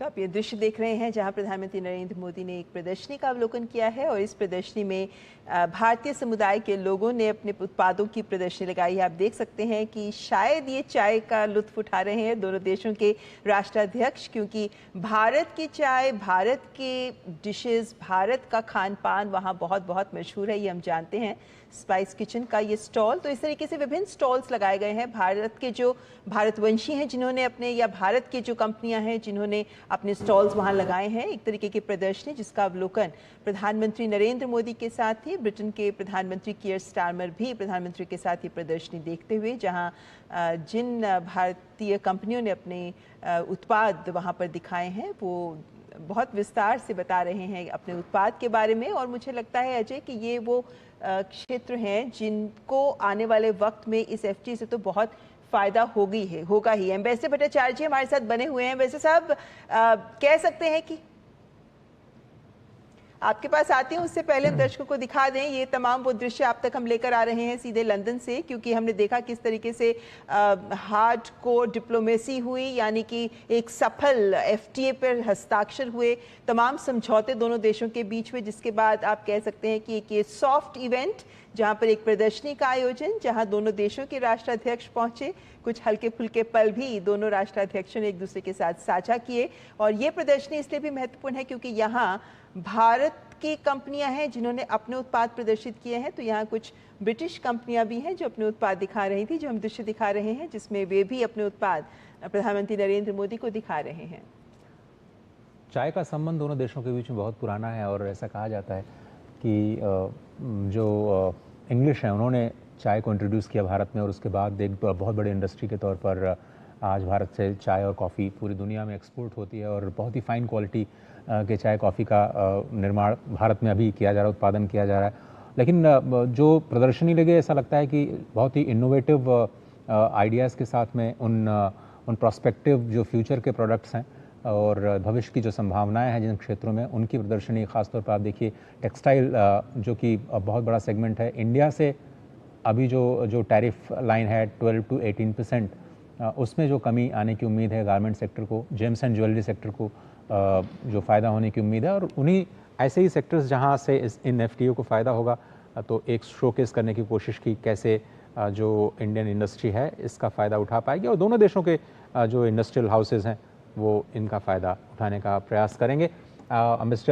तो आप ये दृश्य देख रहे हैं जहां प्रधानमंत्री नरेंद्र मोदी ने एक प्रदर्शनी का अवलोकन किया है और इस प्रदर्शनी में भारतीय समुदाय के लोगों ने अपने उत्पादों की प्रदर्शनी लगाई है। आप देख सकते हैं कि शायद ये चाय का लुत्फ उठा रहे हैं दोनों देशों के राष्ट्राध्यक्ष, क्योंकि भारत की चाय, भारत के डिशेस, भारत का खान पान वहाँ बहुत बहुत मशहूर है, ये हम जानते हैं। स्पाइस किचन का ये स्टॉल, तो इस तरीके से विभिन्न स्टॉल्स लगाए गए हैं। भारत के जो भारतवंशी हैं जिन्होंने अपने, या भारत की जो कंपनियां हैं जिन्होंने अपने स्टॉल्स वहां लगाए हैं, एक तरीके की प्रदर्शनी जिसका अवलोकन प्रधानमंत्री नरेंद्र मोदी के साथ ही ब्रिटेन के प्रधानमंत्री कियर स्टारमर भी प्रधानमंत्री के साथ ये प्रदर्शनी देखते हुए, जहां जिन भारतीय कंपनियों ने अपने उत्पाद वहां पर दिखाए हैं वो बहुत विस्तार से बता रहे हैं अपने उत्पाद के बारे में। और मुझे लगता है अजय कि ये वो क्षेत्र हैं जिनको आने वाले वक्त में इस एफटीए से तो बहुत फायदा होगा ही। एम्बेसडर भट्टाचार्य जी हमारे साथ बने हुए हैं। वैसे साहब कह सकते हैं कि आपके पास आती हूँ उससे पहले हम दर्शकों को दिखा दें ये तमाम वो दृश्य आप तक हम लेकर आ रहे हैं सीधे लंदन से, क्योंकि हमने देखा किस तरीके से हार्ड कोर डिप्लोमेसी हुई, यानी कि एक सफल एफटीए पर हस्ताक्षर हुए, तमाम समझौते दोनों देशों के बीच हुए, जिसके बाद आप कह सकते हैं कि एक ये सॉफ्ट इवेंट जहां पर एक प्रदर्शनी का आयोजन, जहां दोनों देशों के राष्ट्राध्यक्ष पहुंचे, कुछ हल्के फुल्के पल भी दोनों राष्ट्राध्यक्षों ने एक दूसरे के साथ साझा किए। और ये प्रदर्शनी इसलिए भी महत्वपूर्ण है क्योंकि यहाँ भारत की कंपनियां हैं जिन्होंने अपने उत्पाद प्रदर्शित किए हैं, तो यहाँ कुछ ब्रिटिश कंपनियां भी हैं जो अपने उत्पाद दिखा रही थी, जो हम दृश्य दिखा रहे हैं जिसमें वे भी अपने उत्पाद प्रधानमंत्री नरेंद्र मोदी को दिखा रहे हैं। चाय का संबंध दोनों देशों के बीच में बहुत पुराना है और ऐसा कहा जाता है कि जो इंग्लिश है उन्होंने चाय को इंट्रोड्यूस किया भारत में और उसके बाद एक बहुत बड़ी इंडस्ट्री के तौर पर आज भारत से चाय और कॉफ़ी पूरी दुनिया में एक्सपोर्ट होती है और बहुत ही फाइन क्वालिटी के चाय कॉफ़ी का निर्माण भारत में अभी किया जा रहा है, उत्पादन किया जा रहा है। लेकिन जो प्रदर्शनी लगे ऐसा लगता है कि बहुत ही इनोवेटिव आइडियाज़ के साथ में उन प्रोस्पेक्टिव जो फ्यूचर के प्रोडक्ट्स हैं और भविष्य की जो संभावनाएं हैं जिन क्षेत्रों में, उनकी प्रदर्शनी खासतौर पर आप देखिए टेक्सटाइल जो कि बहुत बड़ा सेगमेंट है इंडिया से, अभी जो टैरिफ लाइन है 12 to 18%, उसमें जो कमी आने की उम्मीद है गारमेंट सेक्टर को, जेम्स एंड ज्वेलरी सेक्टर को जो फ़ायदा होने की उम्मीद है। और उन्हीं ऐसे ही सेक्टर्स जहां से इन एफटीओ को फ़ायदा होगा, तो एक शोकेस करने की कोशिश की कैसे जो इंडियन इंडस्ट्री है इसका फ़ायदा उठा पाएगी और दोनों देशों के जो इंडस्ट्रियल हाउसेज हैं वो इनका फ़ायदा उठाने का प्रयास करेंगे। मिस्टर